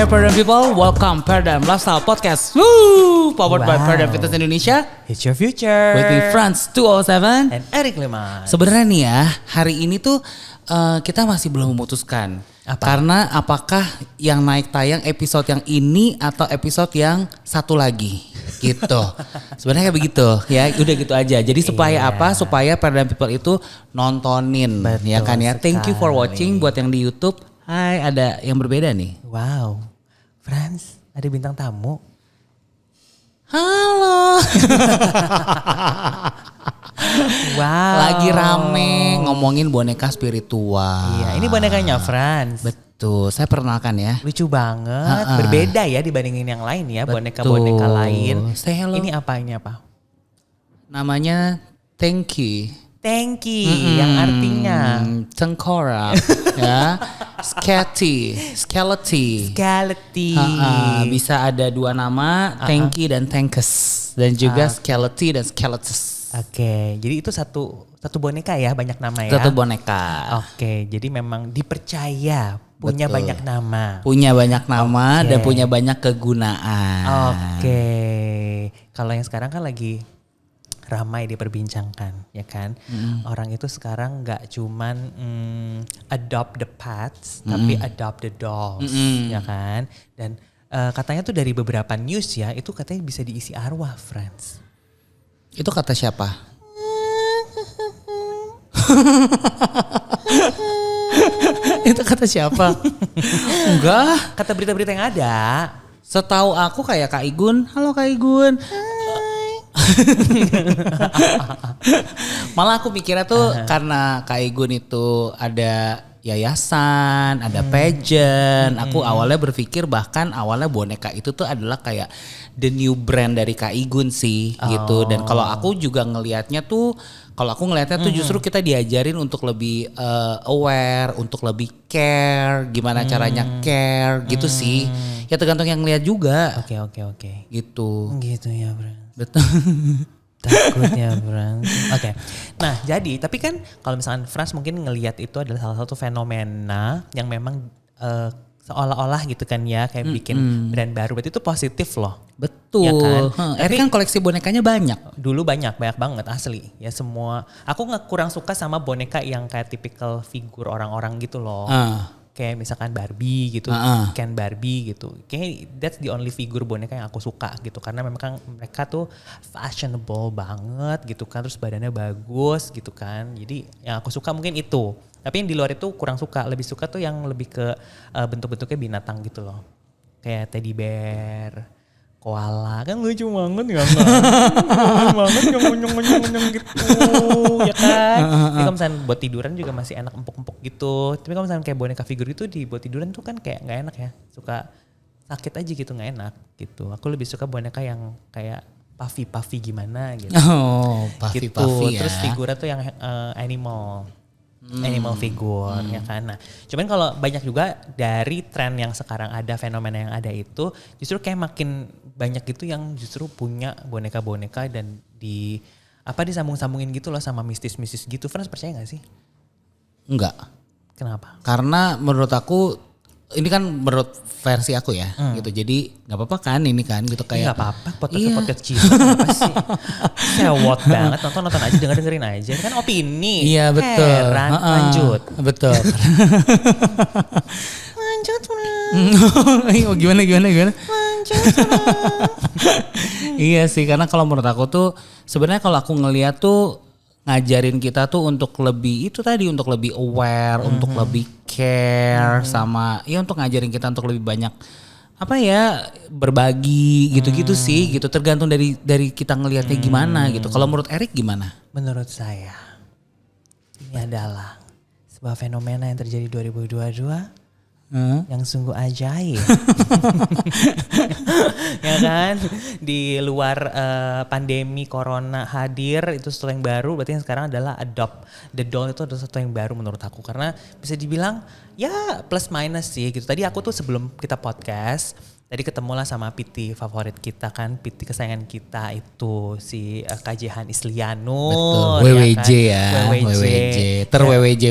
Hai Paradigm People, welcome Paradigm Lifestyle Podcast. Woo! Powered by Paradigm Fitness Indonesia. It's your future. With me Franz 207 and Eric Leman. Sebenarnya nih ya, hari ini tuh kita masih belum memutuskan. Karena apakah yang naik tayang episode yang ini atau episode yang satu lagi gitu. Sebenarnya kayak begitu ya, udah gitu aja. Jadi supaya apa? Supaya Paradigm People itu nontonin. Betul ya kan ya. sekali. Thank you for watching buat yang di YouTube. Hai, ada yang berbeda nih. Wow, Franz, ada bintang tamu. Halo. Wow. Lagi rame ngomongin boneka spiritual. Iya, ini bonekanya Franz. Betul, saya perkenalkan ya. Lucu banget, berbeda ya dibandingin yang lain ya, boneka-boneka lain. Say hello. Ini apa? Namanya Thanky. Thanky, yang artinya tengkorak, ya, skeleton. Bisa ada dua nama, Thanky dan Thankes, dan juga skeleton dan skeletus. Oke, jadi itu satu boneka ya, banyak nama ya. Satu boneka. Oke, jadi memang dipercaya punya banyak nama. Punya banyak nama dan punya banyak kegunaan. Oke, kalau yang sekarang kan lagi ramai diperbincangkan, ya kan? Orang itu sekarang nggak cuman adopt the pets, tapi adopt the dolls, ya kan? Dan katanya tuh dari beberapa news ya, itu katanya bisa diisi arwah, friends. Itu kata siapa? Itu kata siapa? Enggak. Kata berita-berita yang ada. Setahu aku kayak Kak Igun. Halo Kak Igun. Malah aku mikirnya tuh karena Kak Igun itu ada yayasan, ada pageant. Aku awalnya berpikir bahkan awalnya boneka itu tuh adalah kayak the new brand dari Kak Igun sih gitu. Dan kalau aku juga ngelihatnya tuh, justru kita diajarin untuk lebih aware, untuk lebih care, gimana caranya care gitu sih. Ya tergantung yang ngelihat juga. Oke. Gitu. Gitu ya, bro. Betul. Takutnya Frans. Oke. Nah jadi tapi kan kalau misalkan Frans mungkin ngelihat itu adalah salah satu fenomena yang memang seolah-olah gitu kan ya kayak bikin brand baru. Berarti itu positif loh. Betul. Ya kan? Tapi kan koleksi bonekanya banyak. Dulu banyak banget asli. Ya semua. Aku kurang suka sama boneka yang kayak typical figur orang-orang gitu loh. Kayak misalkan Barbie gitu, Ken Barbie gitu. Kayaknya that's the only figure boneka yang aku suka gitu. Karena memang mereka tuh fashionable banget gitu kan. Terus badannya bagus gitu kan. Jadi yang aku suka mungkin itu. Tapi yang di luar itu kurang suka. Lebih suka tuh yang lebih ke bentuk-bentuknya binatang gitu loh. Kayak teddy bear, koala. Kan lucu banget gak? Banget nyong gitu ya kan. Tapi kalau misalnya buat tiduran juga masih enak empuk-empuk gitu. Tapi kalau misalnya kayak boneka figur itu buat tiduran tuh kan kayak gak enak ya. Suka sakit aja gitu, gak enak gitu. Aku lebih suka boneka yang kayak puffy gimana gitu. Oh, puffy gitu. ya. Terus figurnya tuh yang animal figure ya kan. Nah, cuman kalau banyak juga dari tren yang sekarang ada, fenomena yang ada itu justru kayak makin banyak gitu yang justru punya boneka-boneka dan disambung-sambungin gitu loh sama mistis-mistis gitu. Frans percaya gak sih? Enggak. Kenapa? Karena menurut aku ini kan menurut versi aku ya gitu. Jadi nggak apa-apa kan ini kan gitu kayak. Nggak apa-apa podcast cinta apa sih? Sewot banget nonton aja dengerin aja kan opini. Iya betul. Heran, lanjut. Betul. Lanjut. Gimana? Lanjut. Iya sih karena kalau menurut aku tuh sebenarnya kalau aku ngeliat tuh ngajarin kita tuh untuk lebih itu tadi untuk lebih aware, untuk lebih care sama ya untuk ngajarin kita untuk lebih banyak apa ya berbagi gitu-gitu sih gitu tergantung dari kita ngelihatnya gimana gitu. Kalau menurut Eric gimana? Menurut saya ini adalah sebuah fenomena yang terjadi 2022 yang sungguh ajaib. Ya kan di luar pandemi corona hadir itu sesuatu yang baru. Berarti yang sekarang adalah adopt the doll itu adalah sesuatu yang baru menurut aku. Karena bisa dibilang ya plus minus sih gitu. Tadi aku tuh sebelum kita podcast tadi ketemulah sama PT favorit kita kan, PT kesayangan kita itu si KJ Islianur. Betul, WWJ ya. Kan? WWJ.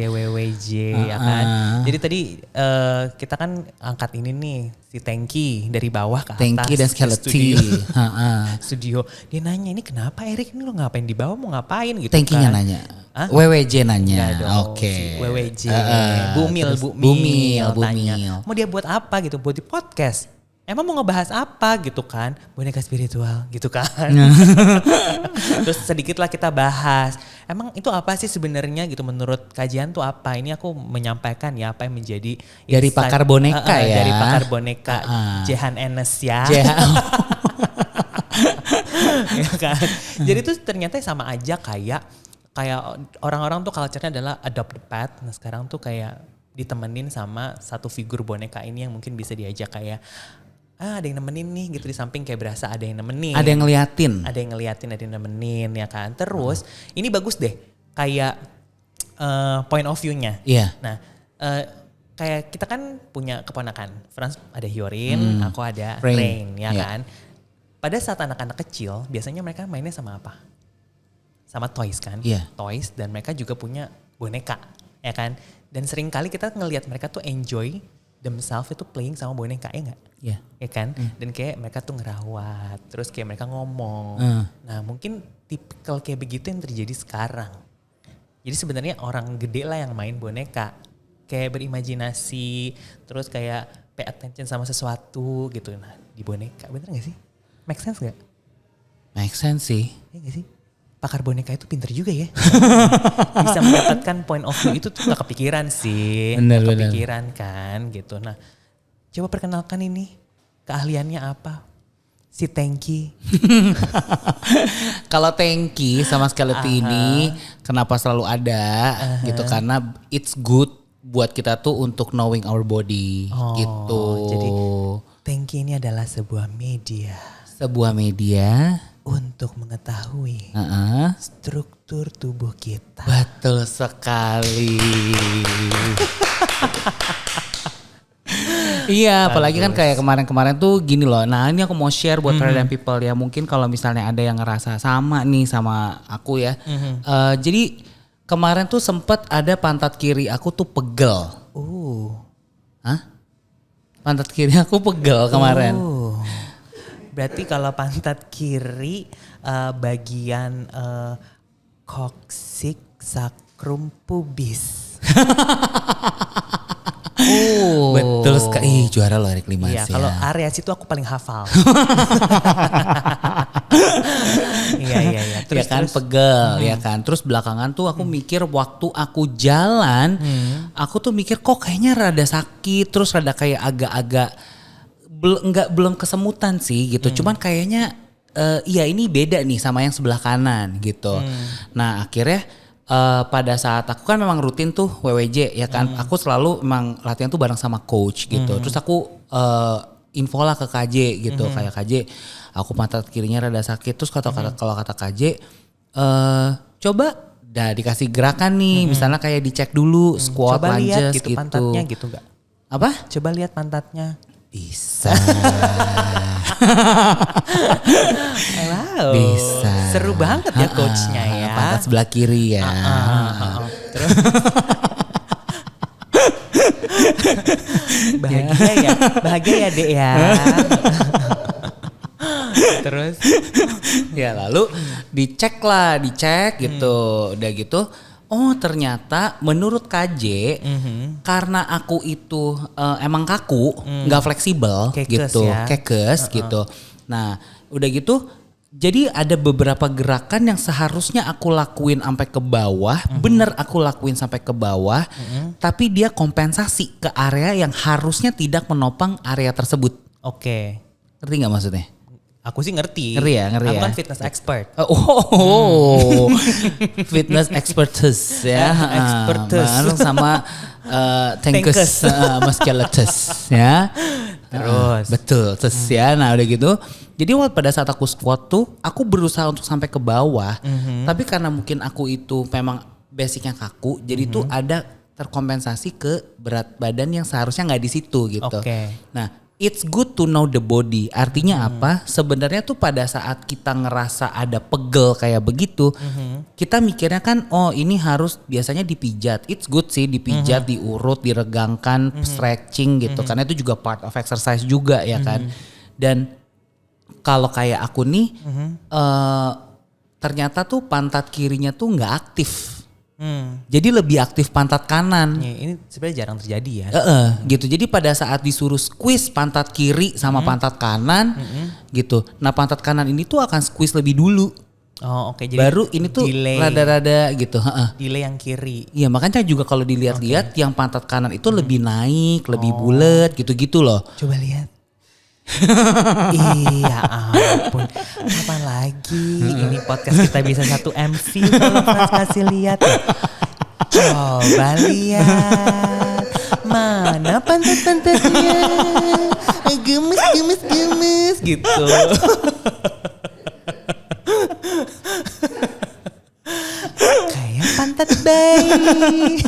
WWJ ya kan. Jadi tadi kita kan angkat ini nih si Tanky dari bawah ke atas. Tanky dan Skeleton. Studio. Dia nanya ini kenapa Erik ini lo ngapain di bawah mau ngapain gitu Tanky-nya kan. nanya. WWJ nanya. Oke. Si WWJ. Bumil tanya. Mau dia buat apa gitu? Buat di podcast. Emang mau ngebahas apa gitu kan? Boneka spiritual gitu kan. Terus sedikit lah kita bahas. Emang itu apa sih sebenarnya gitu menurut kajian tuh apa? Ini aku menyampaikan ya apa yang menjadi dari pakar boneka ya. Dari pakar boneka Jehan Enes ya. Ya kan? Jadi itu ternyata sama aja kayak orang-orang tuh culture-nya adalah adopt the pet. Nah sekarang tuh kayak ditemenin sama satu figur boneka ini yang mungkin bisa diajak kayak ada yang nemenin nih gitu di samping kayak berasa ada yang nemenin. Ada yang ngeliatin. Ada yang nemenin ya kan. Terus ini bagus deh kayak point of view-nya. Iya. Nah kayak kita kan punya keponakan. Frans ada Hyorin, aku ada Rain ya kan. Pada saat anak-anak kecil biasanya mereka mainnya sama apa? Sama toys kan, toys dan mereka juga punya boneka, ya kan. Dan sering kali kita ngelihat mereka tuh enjoy themselves itu playing sama boneka, ya nggak? Iya. Ya kan. Dan kayak mereka tuh ngerawat, terus kayak mereka ngomong. Nah mungkin tipikal kayak begitu yang terjadi sekarang. Jadi sebenarnya orang gede lah yang main boneka, kayak berimajinasi, terus kayak pay attention sama sesuatu gitu. Nah di boneka, bener nggak sih? Make sense nggak? Make sense sih. Iya nggak sih? Pakar boneka itu pinter juga ya. Bisa mendapatkan point of view itu tuh gak kepikiran sih. Bener. Kepikiran kan gitu. Nah coba perkenalkan ini keahliannya apa? Si Tanky. Kalau Tanky sama Skeleton ini kenapa selalu ada gitu karena it's good buat kita tuh untuk knowing our body gitu. Jadi Tanky ini adalah sebuah media. Untuk mengetahui struktur tubuh kita. Betul sekali. Iya, apalagi kan kayak kemarin-kemarin tuh gini loh. Nah ini aku mau share buat Paradigm People ya. Mungkin kalau misalnya ada yang ngerasa sama nih sama aku ya. Jadi kemarin tuh sempet ada pantat kiri aku tuh pegel. Pantat kiri aku pegel kemarin. Berarti kalau pantat kiri bagian koksik sakrum pubis. Betul sekali. Juara loh Erik Limas ya. Kalau area situ aku paling hafal. Iya. Terus ya kan pegel ya kan. Terus belakangan tuh aku mikir waktu aku jalan, aku tuh mikir kok kayaknya rada sakit, terus rada kayak agak-agak belum kesemutan sih gitu. Cuman kayaknya iya ini beda nih sama yang sebelah kanan gitu. Nah akhirnya pada saat aku kan memang rutin tuh WWJ ya kan. Aku selalu memang latihan tuh bareng sama coach gitu. Terus aku info lah ke KJ gitu. Kayak KJ aku pantat kirinya rada sakit. Terus kalau kata KJ coba dikasih gerakan nih. Misalnya kayak dicek dulu squat, coba lunges lihat gitu. Pantatnya gitu gak? Apa? Coba lihat pantatnya. Bisa. Wow. Bisa. Seru banget ya coachnya ya. Pantat sebelah kiri ya. Terus. Bahagia ya Dek ya. Terus. Ya lalu dicek gitu. Udah gitu. Oh ternyata menurut KJ karena aku itu emang kaku, nggak fleksibel gitu, kekes gitu. Nah udah gitu, jadi ada beberapa gerakan yang seharusnya aku lakuin sampai ke bawah, bener aku lakuin sampai ke bawah, tapi dia kompensasi ke area yang harusnya tidak menopang area tersebut. Oke. Ngerti nggak maksudnya? Aku sih ngerti. Ngeri ya. Aku kan fitness expert. Fitness expertise ya. Expertise. Sama Tankes sama Skeletus ya. Terus. Betul. Terus ya. Nah udah gitu. Jadi pada saat aku squat tuh, aku berusaha untuk sampai ke bawah. Tapi karena mungkin aku itu memang basicnya kaku, jadi tuh ada terkompensasi ke berat badan yang seharusnya nggak di situ gitu. Okay. Nah it's good to know the body. Artinya apa? Sebenarnya tuh pada saat kita ngerasa ada pegel kayak begitu, kita mikirnya kan, oh ini harus biasanya dipijat. It's good sih dipijat, diurut, diregangkan, stretching gitu. Karena itu juga part of exercise juga ya kan. Dan kalau kayak aku nih, ternyata tuh pantat kirinya tuh nggak aktif. Jadi lebih aktif pantat kanan. Ya, ini sebenarnya jarang terjadi ya. Gitu. Jadi pada saat disuruh squeeze pantat kiri sama pantat kanan, gitu. Nah pantat kanan ini tuh akan squeeze lebih dulu. Oh oke. Jadi baru ini tuh rada-rada gitu. Delay yang kiri. Iya makanya juga kalau dilihat-lihat yang pantat kanan itu lebih naik, lebih bulat, gitu-gitu loh. Coba lihat. Iya ampun, kapan lagi ini podcast kita bisa 1 MC kalau Frans kasih lihat ya. Coba lihat, mana pantat-pantatnya, gemes gitu. Kayak pantat bayi.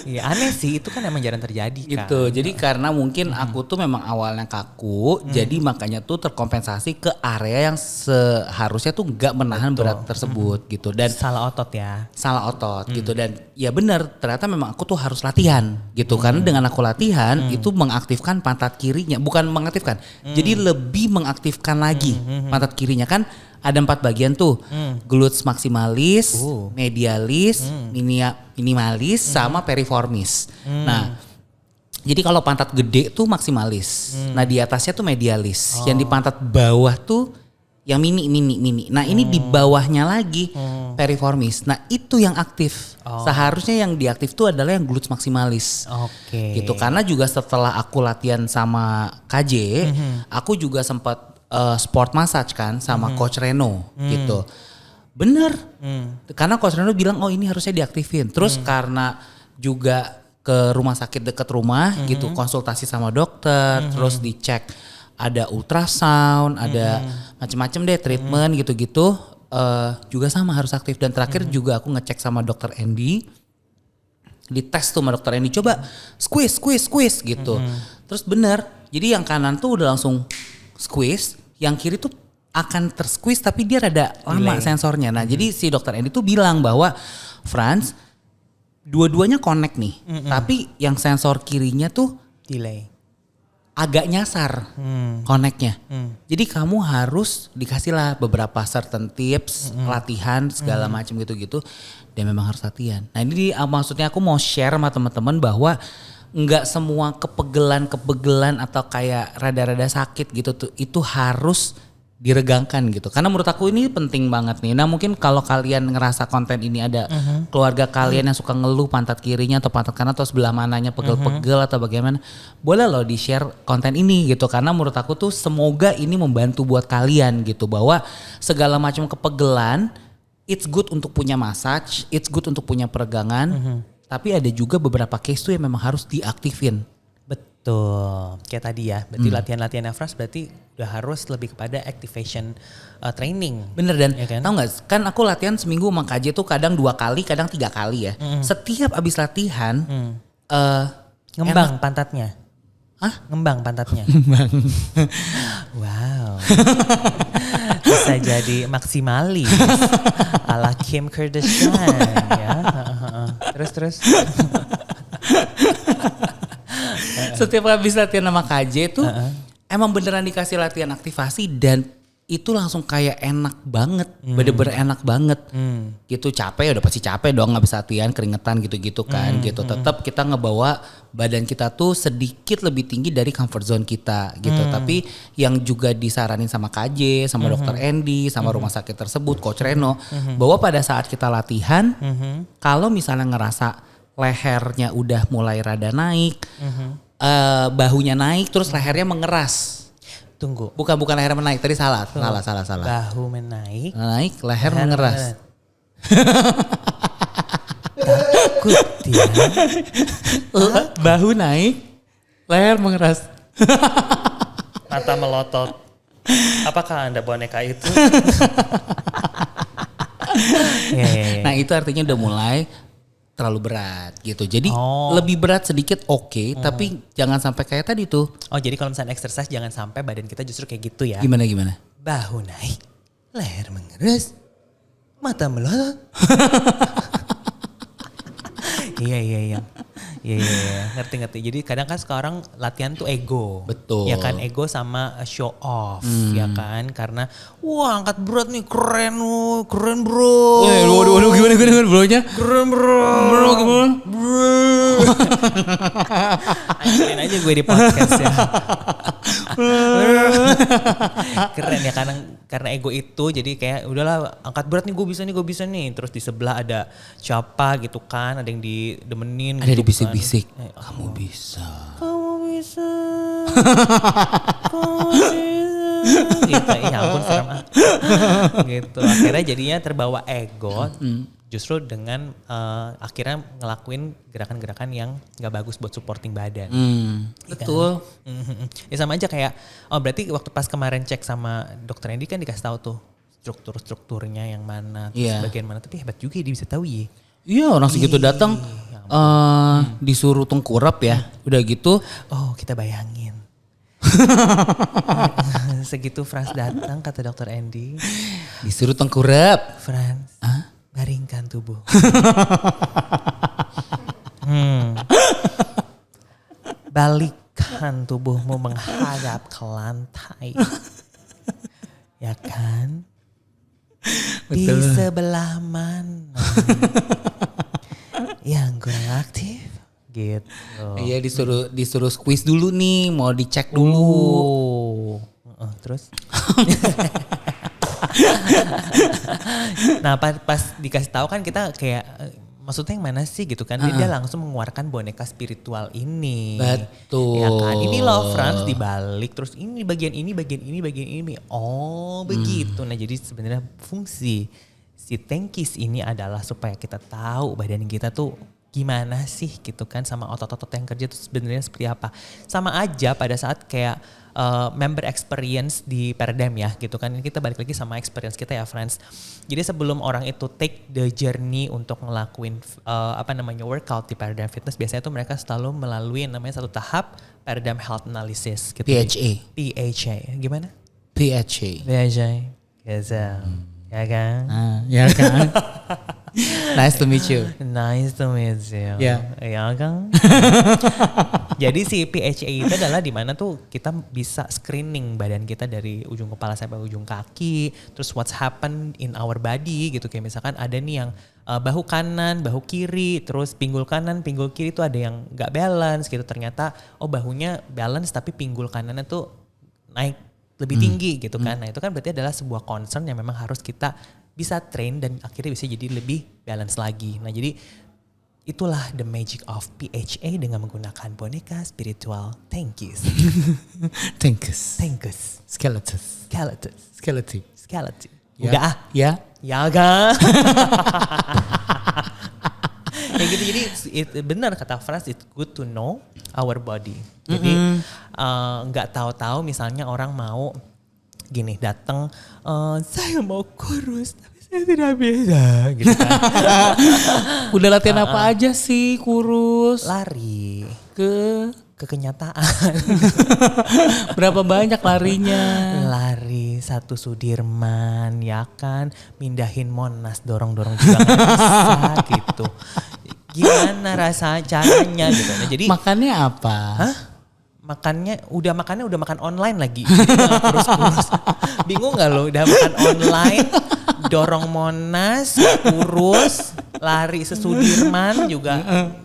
Iya aneh sih, itu kan emang jarang terjadi kan. Gitu. Jadi karena mungkin aku tuh memang awalnya kaku, jadi makanya tuh terkompensasi ke area yang seharusnya tuh nggak menahan berat tersebut gitu. Dan salah otot ya. Salah otot gitu. Dan ya benar, ternyata memang aku tuh harus latihan gitu. Karena dengan aku latihan itu mengaktifkan pantat kirinya, bukan mengaktifkan. Jadi lebih mengaktifkan lagi pantat kirinya kan. Ada 4 bagian tuh, glutes maximalis, medialis, minimalis, sama periformis. Nah, jadi kalau pantat gede tuh maximalis. Nah di atasnya tuh medialis. Yang di pantat bawah tuh yang mini. Nah ini di bawahnya lagi periformis. Nah itu yang aktif. Seharusnya yang diaktif tuh adalah yang glutes maximalis. Gitu. Karena juga setelah aku latihan sama KJ, aku juga sempat sport massage kan sama Coach Reno gitu. Bener. Karena Coach Reno bilang oh ini harusnya diaktifin. Terus karena juga ke rumah sakit dekat rumah gitu, konsultasi sama dokter, terus dicek ada ultrasound, ada macam-macam deh treatment gitu-gitu, juga sama harus aktif. Dan terakhir juga aku ngecek sama dokter Andy, dites tuh sama dokter Andy, coba squeeze gitu. Terus bener, jadi yang kanan tuh udah langsung squeeze, yang kiri tuh akan tersqueeze tapi dia rada lama sensornya. Nah jadi si dokter Andy tuh bilang bahwa Frans, dua-duanya connect nih, tapi yang sensor kirinya tuh delay, agak nyasar connectnya. Jadi kamu harus dikasih lah beberapa certain tips, latihan segala macam gitu-gitu, dan memang harus latihan. Nah ini maksudnya aku mau share sama teman-teman bahwa nggak semua kepegelan atau kayak rada-rada sakit gitu tuh itu harus diregangkan gitu. Karena menurut aku ini penting banget nih. Nah mungkin kalau kalian ngerasa konten ini ada keluarga kalian yang suka ngeluh pantat kirinya atau pantat kanan atau sebelah mananya pegel-pegel atau bagaimana, boleh loh di share konten ini gitu. Karena menurut aku tuh semoga ini membantu buat kalian gitu, bahwa segala macam kepegelan it's good untuk punya massage, it's good untuk punya peregangan. Tapi ada juga beberapa case tuh yang memang harus diaktifin. Betul, kayak tadi ya. Berarti latihan-latihan Frans berarti udah harus lebih kepada activation training. Bener, dan ya kan? Tahu nggak? Kan aku latihan seminggu sama KJ tuh kadang 2 kali, kadang 3 kali ya. Setiap abis latihan ngembang pantatnya. Hah? Ngembang pantatnya. Ngembang. Wow. Bisa jadi maksimalis ala Kim Kardashian ya. Terus. Setiap habis latihan sama KJ tuh emang beneran dikasih latihan aktivasi dan itu langsung kayak enak banget, bener-bener enak banget. Gitu, capek udah pasti capek dong habis latihan, keringetan gitu-gitu kan gitu. Tetap kita ngebawa badan kita tuh sedikit lebih tinggi dari comfort zone kita gitu. Tapi yang juga disaranin sama KJ, sama dokter Andy, sama rumah sakit tersebut, Coach Reno, bahwa pada saat kita latihan, kalau misalnya ngerasa lehernya udah mulai rada naik, bahunya naik, terus lehernya mengeras. Tunggu. Bukan leher menaik, tadi salah. Bahu menaik. Naik, leher mengeras. Takut ya. Bahu naik, leher mengeras. Mata melotot. Apakah Anda boneka itu? Nah itu artinya udah mulai terlalu berat gitu. Jadi lebih berat sedikit tapi jangan sampai kayak tadi tuh. Oh jadi kalau misalnya exercise jangan sampai badan kita justru kayak gitu ya. Gimana? Bahu naik, leher mengerus, mata melotot. Iya. Ngerti. Jadi kadang kan sekarang latihan tuh ego. Betul. Ya kan, ego sama show off ya kan. Karena wah angkat berat nih keren bro. Waduh gimana bronya? Keren bro. Gimana? Anjurin aja gue di podcast ya. Keren ya karena ego itu jadi kayak udahlah angkat berat nih gue bisa nih. Terus di sebelah ada siapa gitu kan, ada yang didemenin. Ada gitu dibisik-bisik. Kan. Kamu bisa. Gitu, ya ampun serem gitu. Akhirnya jadinya terbawa ego. Justru dengan akhirnya ngelakuin gerakan-gerakan yang gak bagus buat supporting badan. Betul. Ya sama aja kayak, berarti waktu pas kemarin cek sama dokter Andy kan dikasih tahu tuh strukturnya yang mana, terus bagian mana. Tapi hebat juga ya dia bisa tahu ya. Iya orang segitu datang disuruh tengkurap ya. Udah gitu. Oh kita bayangin. Segitu Frans datang kata dokter Andy. Disuruh tengkurap. Frans. Baringkan tubuh. Balikkan tubuhmu menghadap ke lantai. Ya kan? Betul. Di sebelah mana yang kurang aktif? Gitu. Iya disuruh squeeze dulu nih, mau dicek dulu. Terus? Nah pas dikasih tahu kan kita kayak maksudnya yang mana sih gitu kan. Dia langsung mengeluarkan boneka spiritual ini. Betul. Ya kan ini loh Frans dibalik terus ini bagian ini. Oh begitu. Nah jadi sebenarnya fungsi si Tankis ini adalah supaya kita tahu badan kita tuh gimana sih gitu kan, sama otot-otot yang kerja tuh sebenarnya seperti apa. Sama aja pada saat kayak member experience di Paradigm ya gitu kan. Kita balik lagi sama experience kita ya friends. Jadi sebelum orang itu take the journey untuk ngelakuin workout di Paradigm Fitness, biasanya tuh mereka selalu melalui namanya satu tahap Paradigm Health Analysis gitu. PHA. Gimana? PHA. Gitu. Ya kan? Ya kan? Nice to meet you. Ya kan? Jadi si PHA itu adalah di mana tuh kita bisa screening badan kita dari ujung kepala sampai ujung kaki. Terus what's happen in our body gitu. Kayak misalkan ada nih yang bahu kanan, bahu kiri, terus pinggul kanan, pinggul kiri tuh ada yang gak balance gitu. Ternyata bahunya balance tapi pinggul kanannya tuh naik lebih tinggi gitu kan. Nah itu kan berarti adalah sebuah concern yang memang harus kita bisa train dan akhirnya bisa jadi lebih balance lagi. Nah jadi itulah the magic of PHA dengan menggunakan boneka spiritual Tankis. Skeleton. Ya. Udah Ya kan? Ya gitu, jadi benar kata Frans, it's good to know our body. Jadi nggak tahu-tahu misalnya orang mau gini datang, saya mau kurus tapi saya tidak bisa gitu kan. Udah latihan apa aja sih kurus? Lari ke kenyataan. Berapa banyak larinya? Lari 1 Sudirman ya kan, mindahin Monas dorong-dorong juga gak bisa gitu. Gimana rasa caranya gitu. Nah, jadi makannya apa? Makannya udah makan online lagi. Jadi gak kurus-kurus. Bingung gak lo udah makan online, dorong Monas, kurus, lari sesudirman juga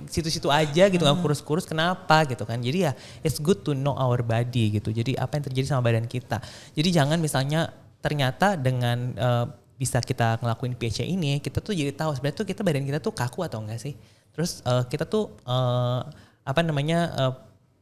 situ-situ aja gitu, gak kurus-kurus, kenapa gitu kan. Jadi ya it's good to know our body gitu. Jadi apa yang terjadi sama badan kita. Jadi jangan misalnya ternyata dengan bisa kita ngelakuin PHA ini, kita tuh jadi tahu sebenarnya tuh kita badan kita tuh kaku atau enggak sih. Terus kita tuh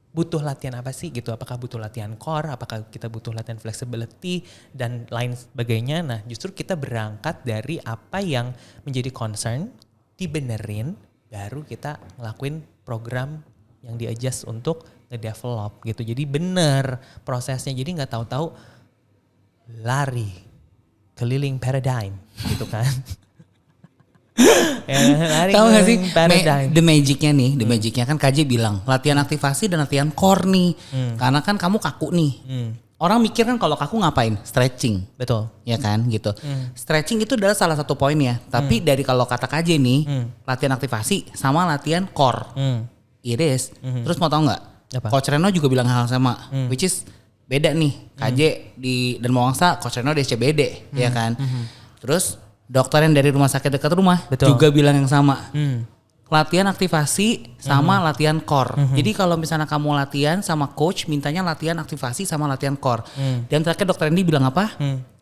butuh latihan apa sih gitu. Apakah butuh latihan core, apakah kita butuh latihan flexibility dan lain sebagainya. Nah justru kita berangkat dari apa yang menjadi concern, dibenerin, baru kita ngelakuin program yang di-adjust untuk nge-develop gitu. Jadi bener prosesnya, jadi gak tahu-tahu lari keliling Paradigm gitu kan. Tahu gak sih the magicnya nih, the magicnya kan KJ bilang latihan aktivasi dan latihan core nih. Karena kan kamu kaku nih. Orang mikir kan kalau kaku ngapain? Stretching. Betul. Ya kan gitu. Stretching itu adalah salah satu poinnya. Tapi dari kalau kata KJ nih, latihan aktivasi sama latihan core. It is. Terus mau tau gak? Coach Reno juga bilang hal sama. Which is beda nih. KJ di Dan Mawangsa, Coach Reno di SCBD. Ya kan. Terus dokter yang dari rumah sakit dekat rumah juga bilang yang sama. Latihan aktivasi sama latihan core. Jadi kalau misalnya kamu latihan sama coach, mintanya latihan aktivasi sama latihan core. Dan terakhir dokter Andy bilang apa?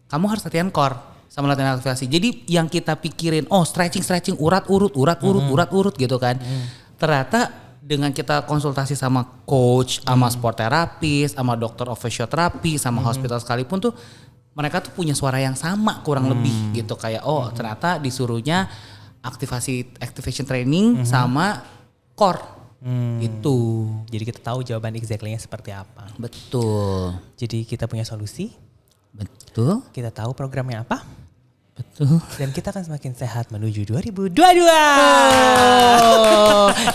Kamu harus latihan core sama latihan aktivasi. Jadi yang kita pikirin, stretching, urat urut gitu kan. Ternyata dengan kita konsultasi sama coach, sama sport terapis, sama dokter ofisioterapi, sama hospital sekalipun tuh mereka tuh punya suara yang sama kurang lebih gitu. Kayak ternyata disuruhnya activation training sama core gitu. Jadi kita tahu jawaban exactly-nya seperti apa. Betul. Jadi kita punya solusi. Betul. Kita tahu programnya apa. Betul. Dan kita akan semakin sehat menuju 2022.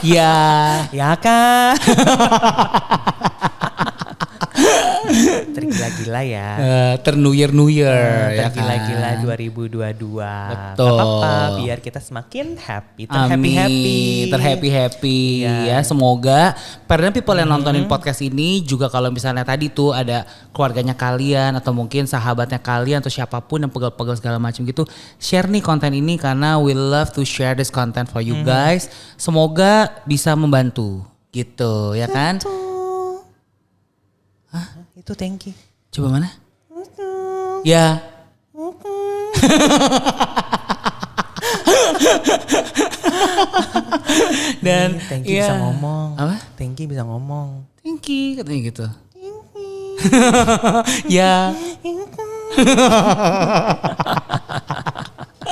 Ya kan. Tergila-gila ya. New year ya tergila-gila kan. 2022. Betul. Gak apa-apa biar kita semakin happy. Terhappy ya. Semoga para people yang nontonin podcast ini juga kalau misalnya tadi tuh ada keluarganya kalian atau mungkin sahabatnya kalian atau siapapun yang pegel-pegel segala macam gitu, share nih konten ini karena we love to share this content for you guys. Semoga bisa membantu gitu ya kan. Itu thank you. Coba mana? Ya. Dan thank you bisa ngomong. Apa? Thank you bisa ngomong. Thank you katanya gitu. Ya.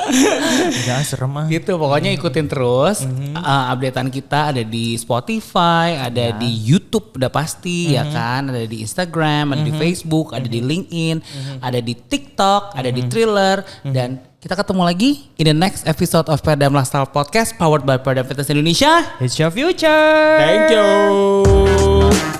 Enggak serem ah. Gitu pokoknya ikutin terus updatean kita ada di Spotify, ada di YouTube udah pasti ya kan, ada di Instagram, ada di Facebook, ada di LinkedIn, ada di TikTok, ada di Thriller dan kita ketemu lagi in the next episode of Perdam Lifestyle Podcast powered by Perdam Fitness Indonesia. It's your future. Thank you.